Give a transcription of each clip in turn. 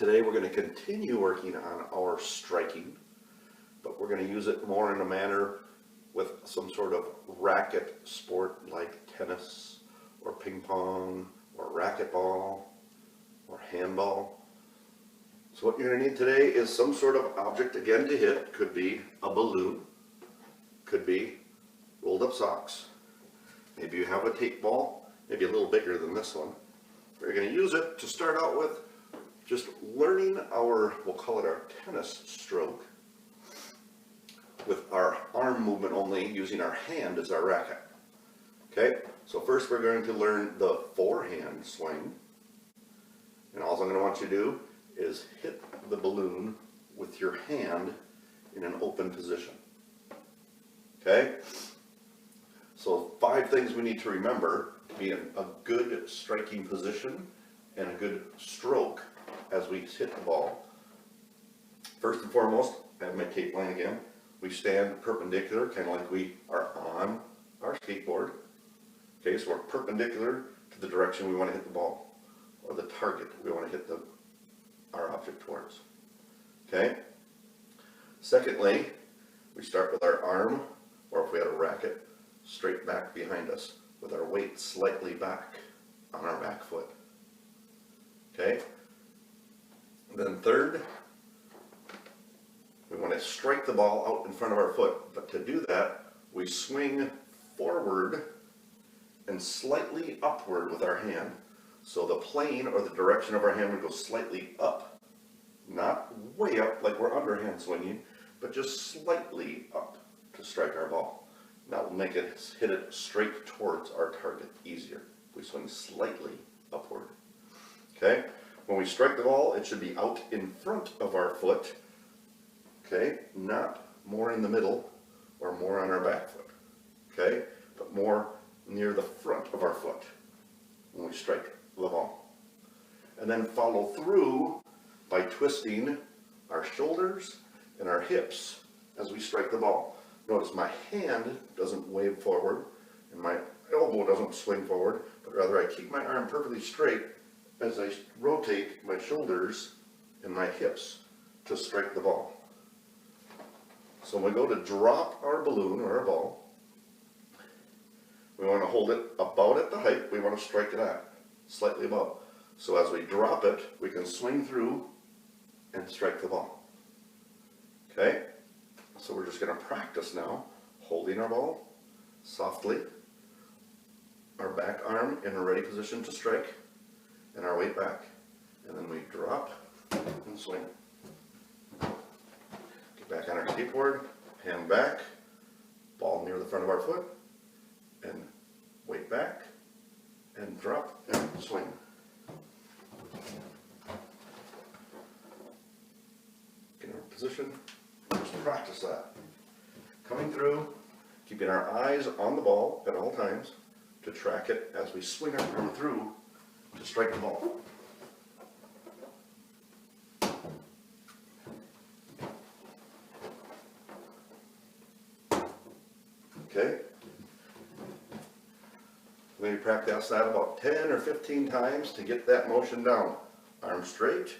Today we're going to continue working on our striking, but we're going to use it more in a manner with some sort of racket sport like tennis or ping pong or racquetball or handball. So what you're going to need today is some sort of object again to hit. Could be a balloon, could be rolled up socks. Maybe you have a tape ball, maybe a little bigger than this one. We're going to use it to start out with just learning our, we'll call it our tennis stroke, with our arm movement only, using our hand as our racket. Okay, so first we're going to learn the forehand swing. And all I'm going to want you to do is hit the balloon with your hand in an open position. Okay, so 5 things we need to remember to be in a good striking position and a good stroke as we hit the ball. First and foremost, I have my tape line again. We stand perpendicular, kind of like we are on our skateboard. Okay, so we're perpendicular to the direction we want to hit the ball, or the target we want to hit our object towards. Okay. Secondly, we start with our arm, or if we had a racket, straight back behind us, with our weight slightly back on our back foot. Okay. And then third, we want to strike the ball out in front of our foot, but to do that, we swing forward and slightly upward with our hand. So the plane or the direction of our hand would go slightly up, not way up like we're underhand swinging, but just slightly up to strike our ball. That will make it hit it straight towards our target easier. We swing slightly upward. Okay? When we strike the ball, it should be out in front of our foot. Okay? Not more in the middle or more on our back foot. Okay? But more near the front of our foot when we strike the ball. And then follow through by twisting our shoulders and our hips as we strike the ball. Notice my hand doesn't wave forward and my elbow doesn't swing forward, but rather I keep my arm perfectly straight as I rotate my shoulders and my hips to strike the ball. So when we go to drop our balloon or our ball, we want to hold it about at the height we want to strike it at, slightly above. So as we drop it, we can swing through and strike the ball. Okay? So we're just going to practice now, holding our ball softly, our back arm in a ready position to strike, and our weight back. And then we drop and swing. Get back on our skateboard, hand back, ball near the front of our foot, and weight back, and drop and swing. Get in our position, just practice that. Coming through, keeping our eyes on the ball at all times to track it as we swing our arm through to strike the ball. Okay? Maybe practice that about 10 or 15 times to get that motion down. Arm straight,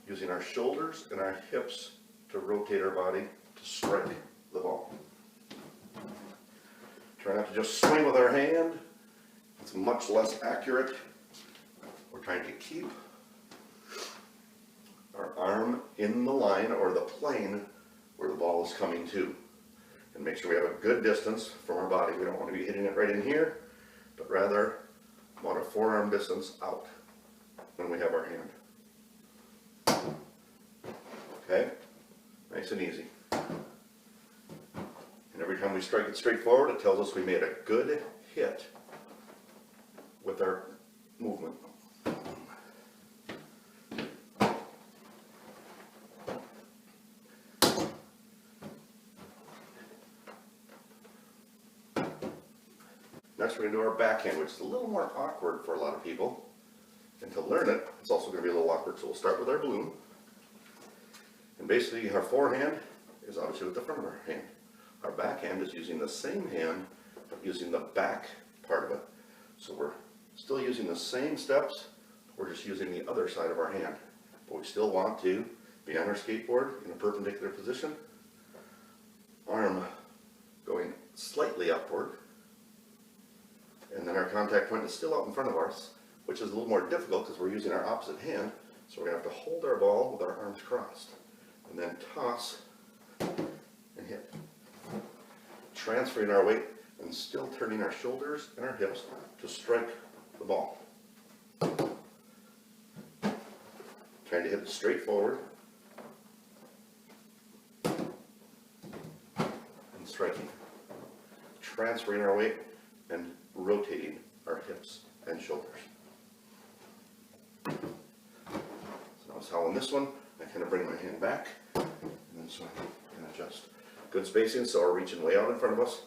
using our shoulders and our hips to rotate our body to strike the ball. Try not to just swing with our hand. It's much less accurate. We're trying to keep our arm in the line or the plane where the ball is coming to. And make sure we have a good distance from our body. We don't want to be hitting it right in here, but rather about a forearm distance out when we have our hand. Okay? Nice and easy. And every time we strike it straight forward, it tells us we made a good hit with our movement. Next, we're going to do our backhand, which is a little more awkward for a lot of people. And to learn it, it's also going to be a little awkward. So we'll start with our balloon. And basically, our forehand is obviously with the front of our hand. Our backhand is using the same hand, but using the back part of it. So we're still using the same steps, we're just using the other side of our hand. but we still want to be on our skateboard in a perpendicular position. Arm going slightly upward. And then our contact point is still out in front of us, which is a little more difficult because we're using our opposite hand. So we're going to have to hold our ball with our arms crossed. And then toss and hit. Transferring our weight and still turning our shoulders and our hips to strike the ball. Trying to hit it straight forward. And striking. Transferring our weight and rotating our hips and shoulders. So notice how on this one, I kind of bring my hand back, and then so I can adjust. Good spacing, so we're reaching way out in front of us.